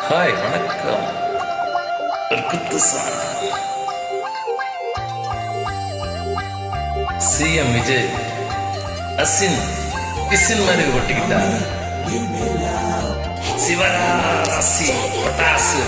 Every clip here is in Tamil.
ஹாய் வணக்கம். சிஎம் விஜய் அசின் பிசின் மாதிரி கொட்டிக்கிட்டா. சிவராசி பட்டாசு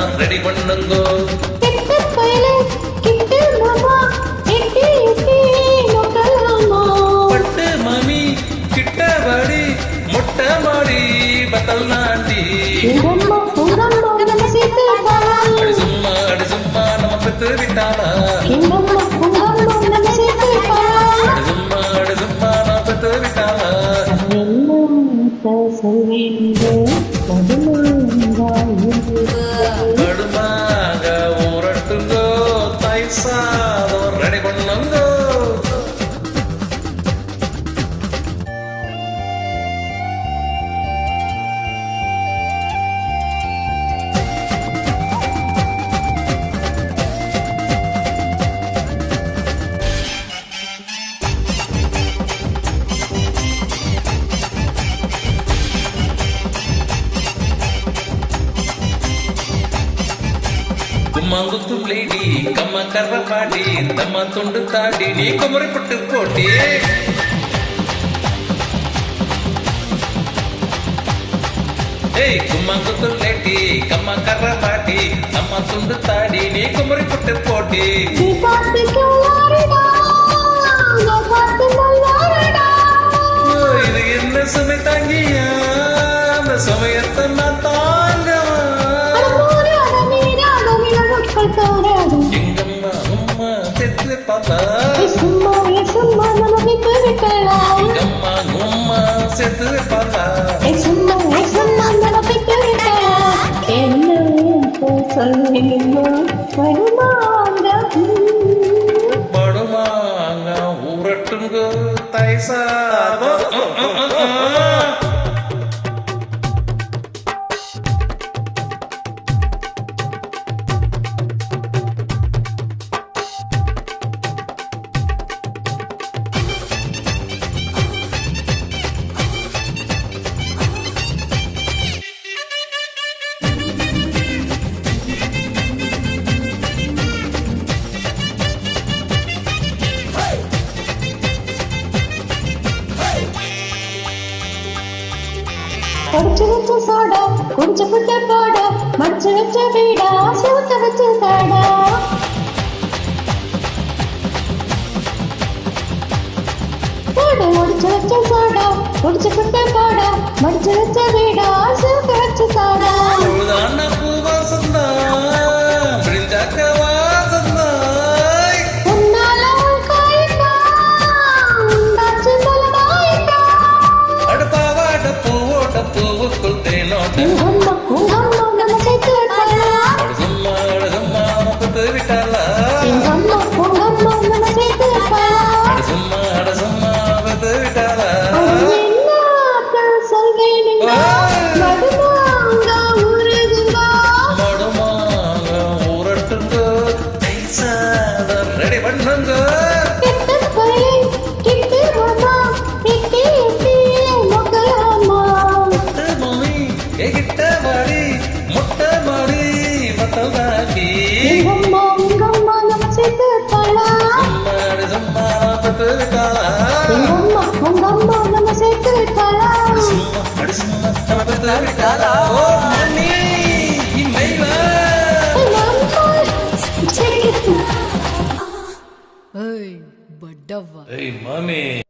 ரெடி பண்ணுங்கோ. பட்டு மாமி கிட்ட வாடி முட்டை மாடி பத்தல் நாண்டி அடி சும்மா நம்ம பெத்து விட்டாளா. அடி சும்மா நான் பெத்து விட்டாளா. கடுமாக ஊரட்டுங்கோ தாய் சாதம் ரெடி பண்ணுங்கோ. கும்மாங்குத்து பிளேடி கம்மா கர்ற பாடி தம்மா தொண்டு தாடி நீ குமரிப்பட்டு போட்டி. ஏய் கும்மாங்குத்து பிளேடி கம்மா கர்ற பாடி தம்மா தொண்டு தாடி நீ குமரிப்பட்டு போட்டி. இது என்ன சுமை தாங்கியா அந்த சமயத்தை நான் தாங்க. எங்கம்மா அம்மா செத்து பாப்பா எங்கம்மா அம்மா செத்து பாப்பா படுமாங்க ஊரட்டுங்க தைசாதோ. குடிச்சு வச்ச சோடா குடிச்சு புட்ட போடா மடிச்சு வச்ச வீடா சூத்த வச்ச சாடா. முடிச்சு வச்ச சோடா குடிச்சு புட்ட போடா மடிச்சு வச்ச வீடா சூத்த வச்ச சாடா. ரெடி பண்ணுங்க. முட்டை மாடி பத்தல் தாக்கி சும்மா பத்து விட்டாளா. Hey, Badava. Hey, mommy.